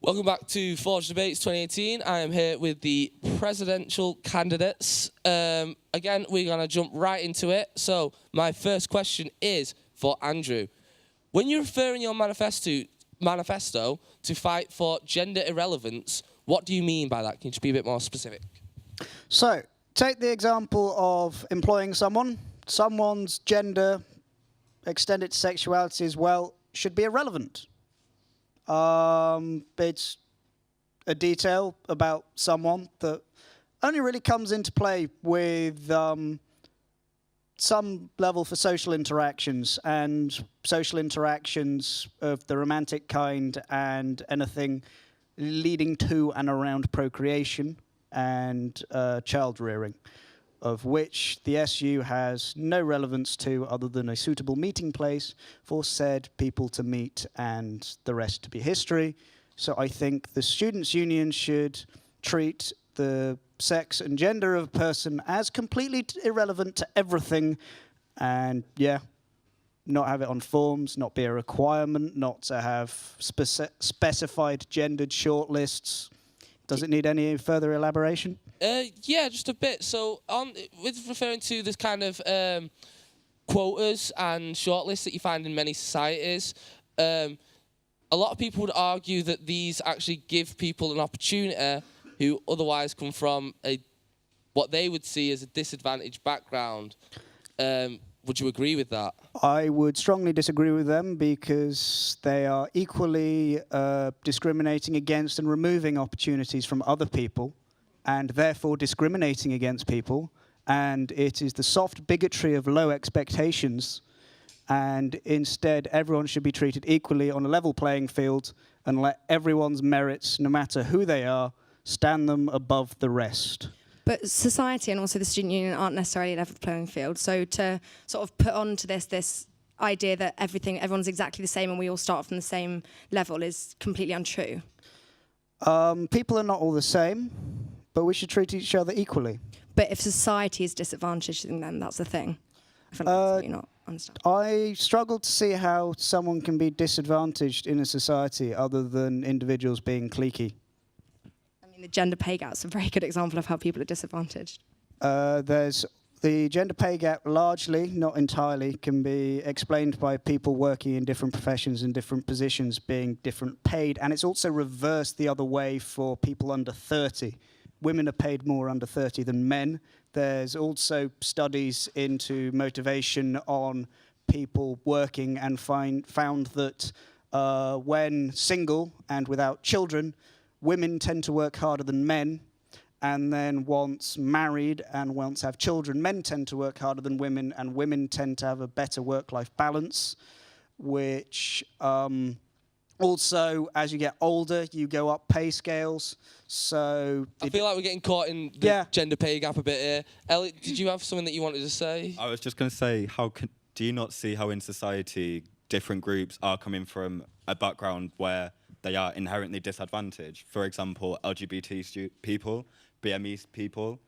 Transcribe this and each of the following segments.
Welcome back to Forge Debates 2018. I am here with the presidential candidates. Again, we're going to jump right into it. So my first question is for Andrew. When you refer in your manifesto to fight for gender irrelevance, what do you mean by that? Can you just be a bit more specific? So, take the example of employing someone. Someone's gender, extended sexuality as well, should be irrelevant. It's a detail about someone that only really comes into play with some level for social interactions, and social interactions of the romantic kind and anything leading to and around procreation and child rearing, of which the SU has no relevance to other than a suitable meeting place for said people to meet and the rest to be history. So I think the Students' Union should treat the sex and gender of a person as completely irrelevant to everything, and yeah, not have it on forms, not be a requirement, not to have specified gendered shortlists. Does it need any further elaboration? Yeah, just a bit. So, with referring to this kind of quotas and shortlists that you find in many societies, a lot of people would argue that these actually give people an opportunity who otherwise come from what they would see as a disadvantaged background. Would you agree with that? I would strongly disagree with them because they are equally discriminating against and removing opportunities from other people, and therefore discriminating against people. And it is the soft bigotry of low expectations, and instead everyone should be treated equally on a level playing field and let everyone's merits, no matter who they are, stand them above the rest. But society and also the student union aren't necessarily a level playing field. So to sort of put on to this idea that everyone's exactly the same and we all start from the same level is completely untrue. People are not all the same, but we should treat each other equally. But if society is disadvantaged, then that's the thing. I feel like that's what you're not understanding. I struggle to see how someone can be disadvantaged in a society other than individuals being cliquey. The gender pay gap's a very good example of how people are disadvantaged. There's the gender pay gap, largely, not entirely, can be explained by people working in different professions and different positions being different paid, and it's also reversed the other way for people under 30. Women are paid more under 30 than men. There's also studies into motivation on people working and found that when single and without children, women tend to work harder than men, and then once married and once have children, men tend to work harder than women, and women tend to have a better work-life balance, which also, as you get older, you go up pay scales. So I feel like we're getting caught in the gender pay gap a bit here. Elliot, did you have something that you wanted to say? I was just going to say, do you not see how in society different groups are coming from a background where they are inherently disadvantaged? For example, LGBT people, BME people,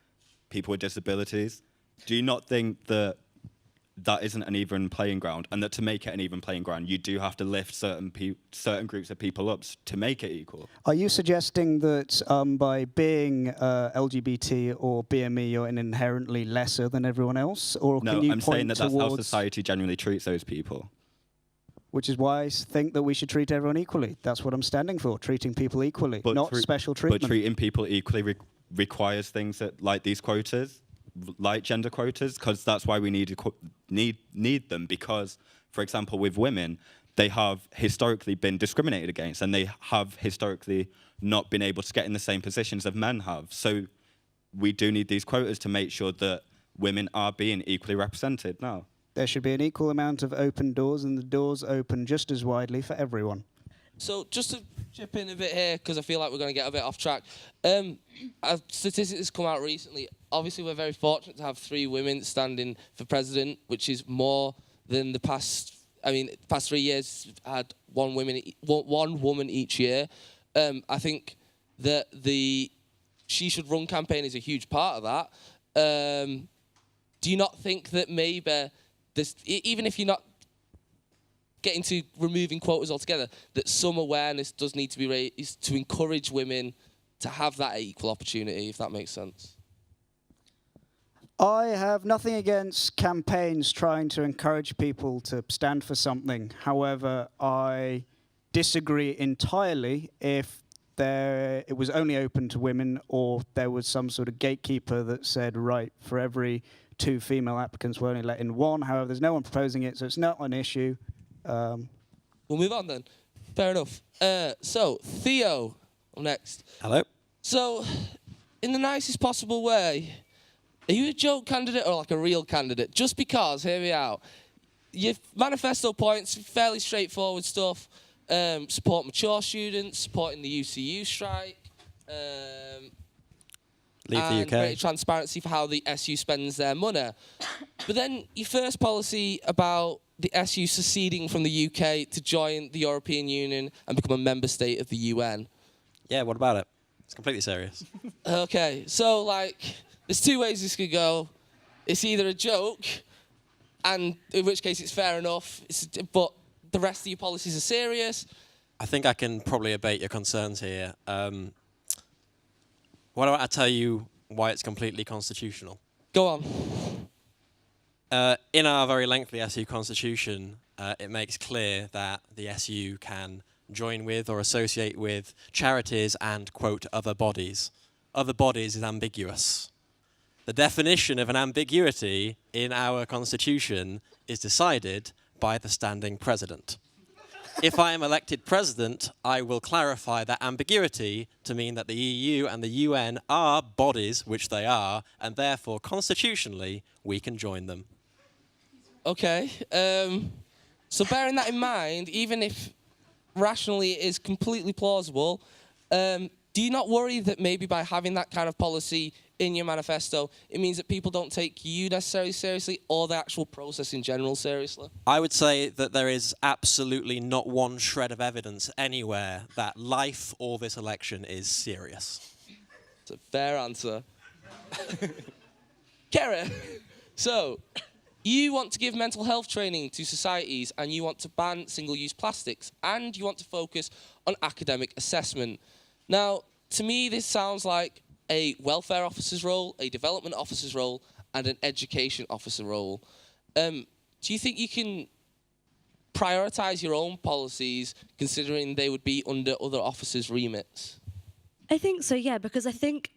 people with disabilities. Do you not think that that isn't an even playing ground, and that to make it an even playing ground, you do have to lift certain groups of people up to make it equal? Are you suggesting that by being LGBT or BME, you're inherently lesser than everyone else? Or no, can you I'm point saying that that's how society generally treats those people. Which is why I think that we should treat everyone equally. That's what I'm standing for, treating people equally, but not special treatment. But treating people equally requires things that, like these quotas, like gender quotas, because that's why we need them. Because, for example, with women, they have historically been discriminated against, and they have historically not been able to get in the same positions as men have. So we do need these quotas to make sure that women are being equally represented now. There should be an equal amount of open doors, and the doors open just as widely for everyone. So just to chip in a bit here, because I feel like we're going to get a bit off track. Statistics come out recently. Obviously, we're very fortunate to have 3 women standing for president, which is more than the past. I mean, the past 3 years had one woman each year. I think that the She Should Run campaign is a huge part of that. Do you not think that maybe this, even if you're not getting to removing quotas altogether, that some awareness does need to be raised to encourage women to have that equal opportunity, if that makes sense. I have nothing against campaigns trying to encourage people to stand for something. However, I disagree entirely if it was only open to women, or there was some sort of gatekeeper that said, right, for every 2 female applicants, we're only letting 1. However, there's no one proposing it, so it's not an issue. We'll move on then. Fair enough. So, Theo, next. Hello. So, in the nicest possible way, are you a joke candidate or like a real candidate? Just because, hear me out. Your manifesto points, fairly straightforward stuff. Support mature students, supporting the UCU strike. Leave the UK. Greater transparency for how the SU spends their money. But then your first policy about the SU seceding from the UK to join the European Union and become a member state of the UN. Yeah, what about it? It's completely serious. Okay, so like, there's 2 ways this could go. It's either a joke, and in which case it's fair enough, but the rest of your policies are serious. I think I can probably abate your concerns here. Why don't I tell you why it's completely constitutional? Go on. In our very lengthy SU constitution, it makes clear that the SU can join with or associate with charities and, quote, other bodies. Other bodies is ambiguous. The definition of an ambiguity in our constitution is decided by the standing president. If I am elected president, I will clarify that ambiguity to mean that the EU and the UN are bodies, which they are, and therefore, constitutionally, we can join them. Okay. So bearing that in mind, even if rationally it is completely plausible, do you not worry that maybe by having that kind of policy in your manifesto, it means that people don't take you necessarily seriously or the actual process in general seriously? I would say that there is absolutely not one shred of evidence anywhere that life or this election is serious. It's a fair answer. Kara, so you want to give mental health training to societies, and you want to ban single-use plastics, and you want to focus on academic assessment. Now, to me, this sounds like a welfare officer's role, a development officer's role, and an education officer role. Do you think you can prioritise your own policies considering they would be under other officers' remits? I think so, yeah, because I think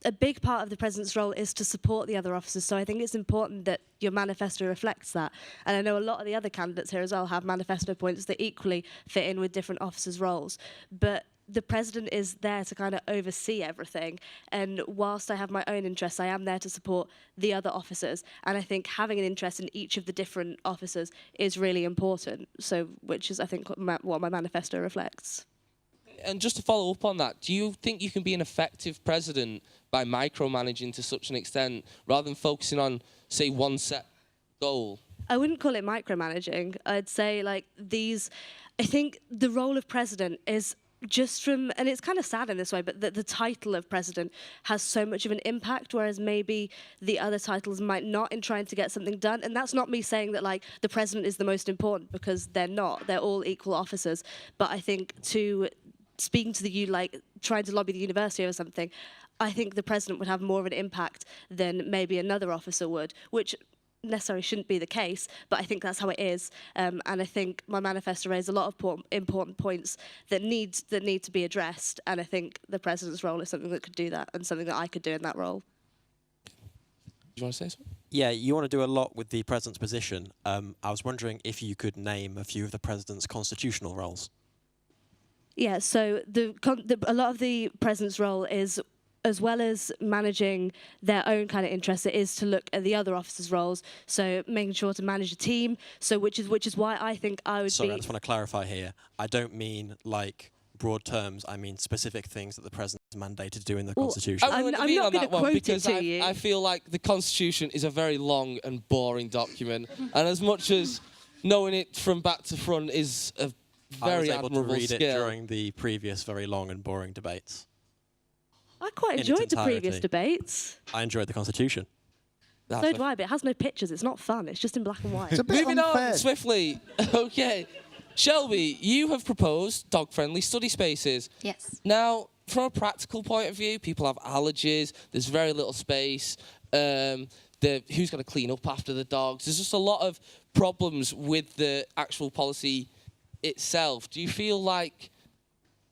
a big part of the president's role is to support the other officers. So I think it's important that your manifesto reflects that. And I know a lot of the other candidates here as well have manifesto points that equally fit in with different officers' roles. But the president is there to kind of oversee everything. And whilst I have my own interests, I am there to support the other officers. And I think having an interest in each of the different officers is really important. So, which is, I think, what my manifesto reflects. And just to follow up on that, do you think you can be an effective president by micromanaging to such an extent rather than focusing on, say, one set goal? I wouldn't call it micromanaging. I'd say, like, I think the role of president is just from, and it's kind of sad in this way, but the title of president has so much of an impact, whereas maybe the other titles might not in trying to get something done. And that's not me saying that, like, the president is the most important, because they're not. They're all equal officers. But I think speaking to like trying to lobby the university or something, I think the president would have more of an impact than maybe another officer would, which necessarily shouldn't be the case, but I think that's how it is. And I think my manifesto raised a lot of important points that need to be addressed, and I think the president's role is something that could do that, and something that I could do in that role. Do you want to say something? Yeah, you want to do a lot with the president's position. I was wondering if you could name a few of the president's constitutional roles. Yeah, so a lot of the president's role is, as well as managing their own kind of interests, it is to look at the other officers' roles. So making sure to manage a team. So which is why I think I would Sorry, I just want to clarify here. I don't mean like broad terms. I mean specific things that the president is mandated to do in the Constitution. I'm not going to quote it to you. I feel like the Constitution is a very long and boring document, and as much as knowing it from back to front is a very I was able to admirable read skill. it during the previous very long and boring debates. I quite in enjoyed its the previous entirety. debates. I enjoyed the Constitution. So do I, but it has no pictures. It's not fun. It's just in black and white. It's a bit Moving unfair. on swiftly. Okay. Shelby, you have proposed dog-friendly study spaces. Yes. Now, from a practical point of view, people have allergies. There's very little space. Who's going to clean up after the dogs? There's just a lot of problems with the actual policy itself. Do you feel like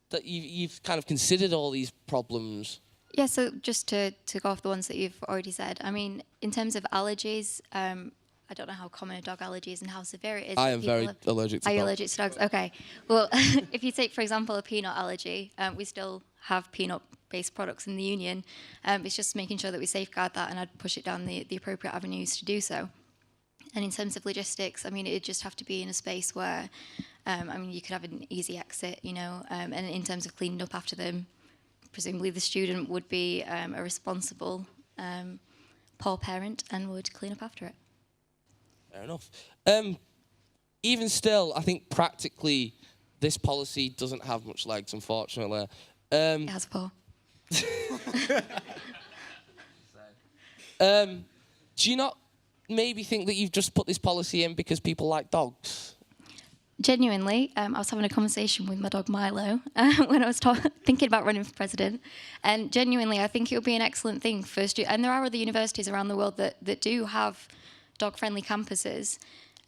that you've kind of considered all these problems? Yeah, so just to go off the ones that you've already said, I mean, in terms of allergies, I don't know how common a dog allergy is and how severe it is. I am very allergic to dogs. Are you allergic to dogs? Okay. Well, if you take, for example, a peanut allergy, we still have peanut-based products in the union. It's just making sure that we safeguard that, and I'd push it down the appropriate avenues to do so. And in terms of logistics, I mean, it'd just have to be in a space where, I mean, you could have an easy exit, you know, and in terms of cleaning up after them, presumably the student would be a responsible poor parent and would clean up after it. Fair enough. Even still, I think practically this policy doesn't have much legs, unfortunately. It has paw. Do you not maybe think that you've just put this policy in because people like dogs? Genuinely, I was having a conversation with my dog Milo when I was thinking about running for president, and genuinely, I think it would be an excellent thing for students. And there are other universities around the world that do have dog-friendly campuses,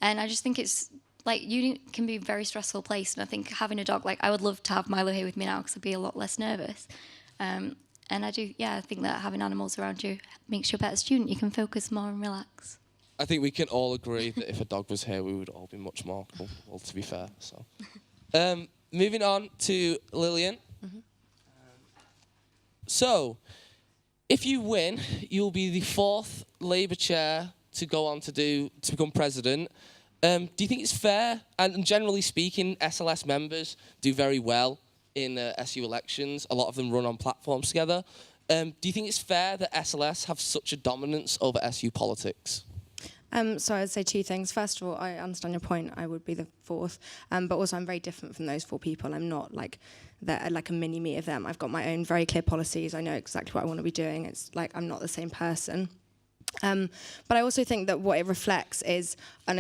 and I just think it's like uni can be a very stressful place, and I think having a dog, like I would love to have Milo here with me now because I'd be a lot less nervous. And I do, yeah, I think that having animals around you makes you a better student. You can focus more and relax. I think we can all agree that if a dog was here, we would all be much more comfortable, to be fair. So, moving on to Lillian. Mm-hmm. So, if you win, you'll be the 4th Labour chair to go on to become president. Do you think it's fair? And generally speaking, SLS members do very well in SU elections. A lot of them run on platforms together. Do you think it's fair that SLS have such a dominance over SU politics? So I'd say two things. First of all, I understand your point. I would be the 4th, but also I'm very different from those 4 people. I'm not like a mini-me of them. I've got my own very clear policies. I know exactly what I want to be doing. It's like I'm not the same person. But I also think that what it reflects is a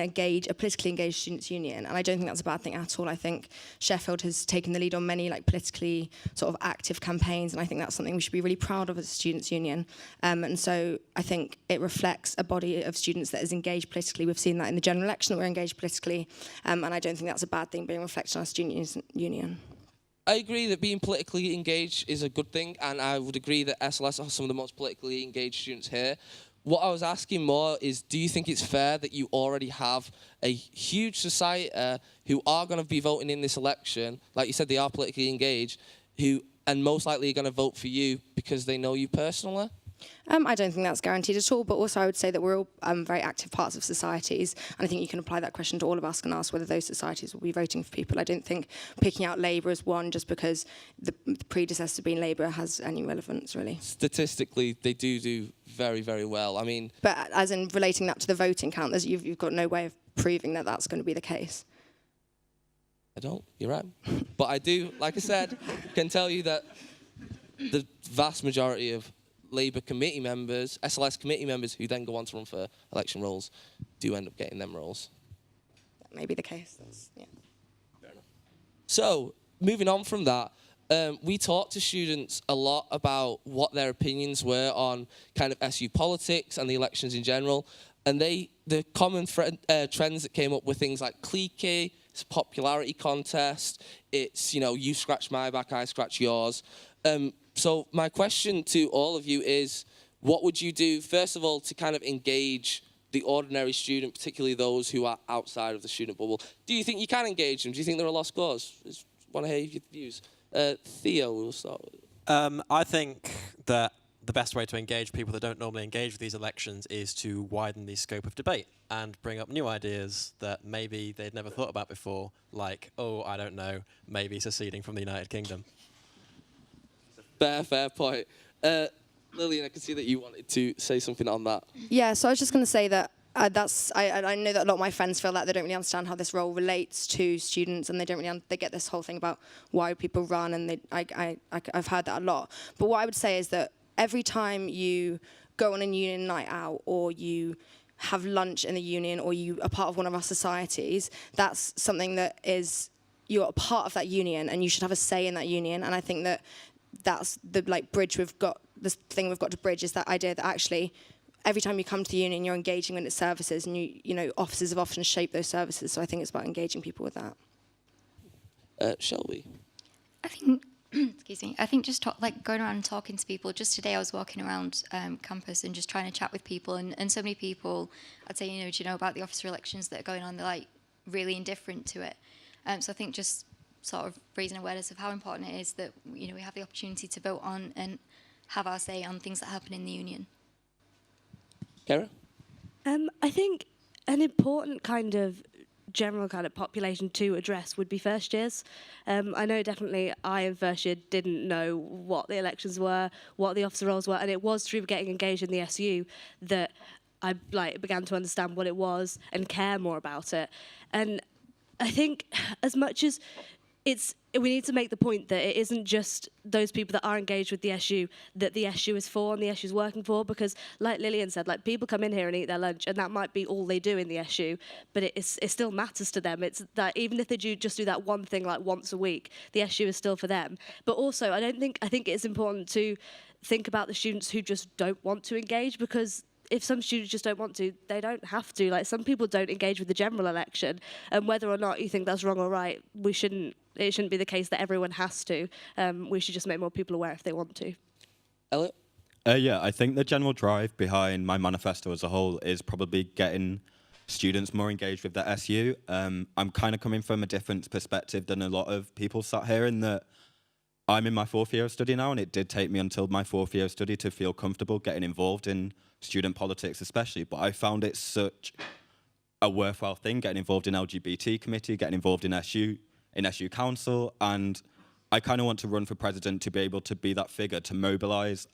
politically engaged students' union, and I don't think that's a bad thing at all. I think Sheffield has taken the lead on many like politically sort of active campaigns, and I think that's something we should be really proud of as a students' union. And so I think it reflects a body of students that is engaged politically. We've seen that in the general election that we're engaged politically, and I don't think that's a bad thing being reflected in our students' union. I agree that being politically engaged is a good thing, and I would agree that SLS are some of the most politically engaged students here. What I was asking more is, do you think it's fair that you already have a huge society who are going to be voting in this election, like you said, they are politically engaged, and most likely are going to vote for you because they know you personally? I don't think that's guaranteed at all, but also I would say that we're all very active parts of societies, and I think you can apply that question to all of us and ask whether those societies will be voting for people. I don't think picking out Labour as one just because the predecessor being Labour has any relevance, really. Statistically, they do very, very well. I mean... But as in relating that to the voting count, you've got no way of proving that that's going to be the case. I don't, you're right. But I do, like I said, can tell you that the vast majority of Labour committee members, SLS committee members who then go on to run for election roles, do end up getting them roles. That may be the case. Yeah. Fair enough. So, moving on from that, we talked to students a lot about what their opinions were on kind of SU politics and the elections in general, and the common trends that came up were things like cliquey, it's a popularity contest, it's, you know, you scratch my back, I scratch yours. So my question to all of you is, what would you do, first of all, to kind of engage the ordinary student, particularly those who are outside of the student bubble? Do you think you can engage them? Do you think they're a lost cause? I just want to hear your views. Theo, we'll start with. I think that the best way to engage people that don't normally engage with these elections is to widen the scope of debate and bring up new ideas that maybe they'd never thought about before, like, oh, I don't know, maybe seceding from the United Kingdom. Fair point. Lillian, I can see that you wanted to say something on that. Yeah, so I was just going to say that I know that a lot of my friends feel that they don't really understand how this role relates to students, and they don't really they get this whole thing about why people run, and I've heard that a lot. But what I would say is that every time you go on a union night out, or you have lunch in the union, or you are part of one of our societies, that's something that is, you're a part of that union, and you should have a say in that union. And I think that that's the bridge we've got, this thing we've got to bridge, is that idea that actually every time you come to the union, you're engaging with its services, and you know, offices have often shaped those services. So I think it's about engaging people with that. Shelby? I think, excuse me, I think just going around and talking to people. Just today I was walking around campus and just trying to chat with people, and so many people, I'd say, do you know about the officer elections that are going on? They're really indifferent to it. So I think just sort of raising awareness of how important it is that, we have the opportunity to vote on and have our say on things that happen in the union. Kara? I think an important general population to address would be first years. I know definitely I in first year didn't know what the elections were, what the officer roles were, and it was through getting engaged in the SU that I began to understand what it was and care more about it. And I think as much as we need to make the point that it isn't just those people that are engaged with the SU that the SU is for and the SU is working for, because like Lillian said, people come in here and eat their lunch, and that might be all they do in the SU, but it still matters to them. It's that even if they just do that one thing once a week, the SU is still for them. But also, I think it's important to think about the students who just don't want to engage, because if some students just don't want to, they don't have to. Some people don't engage with the general election, and whether or not you think that's wrong or right, it shouldn't be the case that everyone has to. We should just make more people aware if they want to. Elliot? Yeah, I think the general drive behind my manifesto as a whole is probably getting students more engaged with the SU. I'm kind of coming from a different perspective than a lot of people sat here, in that I'm in my 4th year of study now, and it did take me until my 4th year of study to feel comfortable getting involved in student politics especially, but I found it such a worthwhile thing, getting involved in LGBT committee, getting involved in SU council, and I kind of want to run for president to be able to be that figure, to mobilise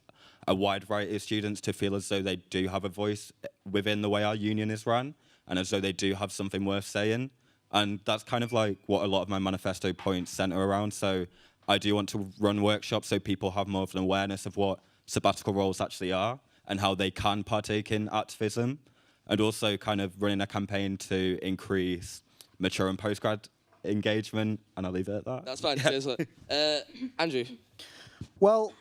a wide variety of students to feel as though they do have a voice within the way our union is run, and as though they do have something worth saying. And that's kind of what a lot of my manifesto points centre around. So I do want to run workshops so people have more of an awareness of what sabbatical roles actually are and how they can partake in activism, and also kind of running a campaign to increase mature and postgrad engagement, and I'll leave it at that. That's fine. Cheers. Andrew? Well,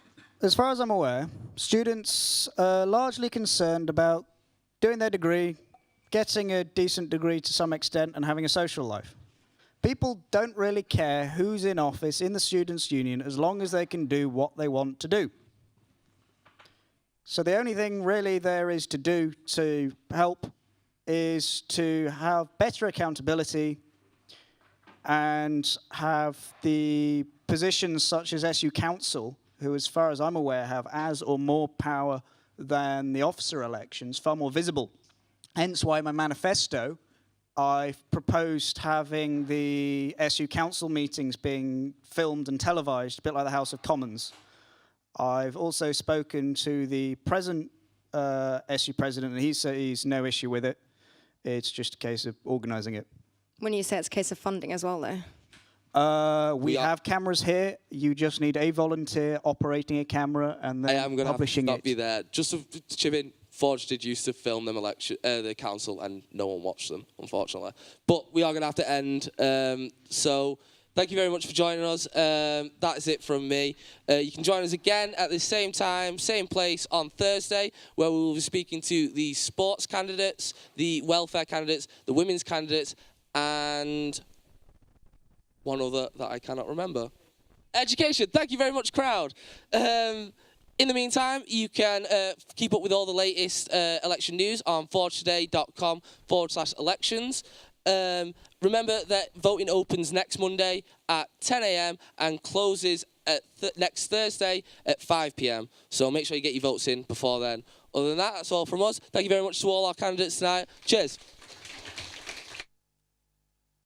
as far as I'm aware, students are largely concerned about doing their degree, getting a decent degree to some extent, and having a social life. People don't really care who's in office in the students' union as long as they can do what they want to do. So the only thing really there is to do to help is to have better accountability and have the positions such as SU Council, who as far as I'm aware have as or more power than the officer elections, far more visible. Hence why in my manifesto I've proposed having the SU Council meetings being filmed and televised, a bit like the House of Commons. I've also spoken to the present SU president, and he said he's no issue with it. It's just a case of organising it. When you say it's a case of funding as well, though? We have cameras here. You just need a volunteer operating a camera and then I'm gonna publishing have to stop it. you there. Just to chip in, Forge did used to film them the council, and no one watched them, unfortunately. But we are going to have to end. So thank you very much for joining us. That is it from me. You can join us again at the same time, same place on Thursday, where we will be speaking to the sports candidates, the welfare candidates, the women's candidates, and one other that I cannot remember. Education. Thank you very much, crowd. In the meantime, you can keep up with all the latest election news on forgetoday.com/elections. Remember that voting opens next Monday at 10 a.m. and closes at next Thursday at 5 p.m. So make sure you get your votes in before then. Other than that, that's all from us. Thank you very much to all our candidates tonight. Cheers.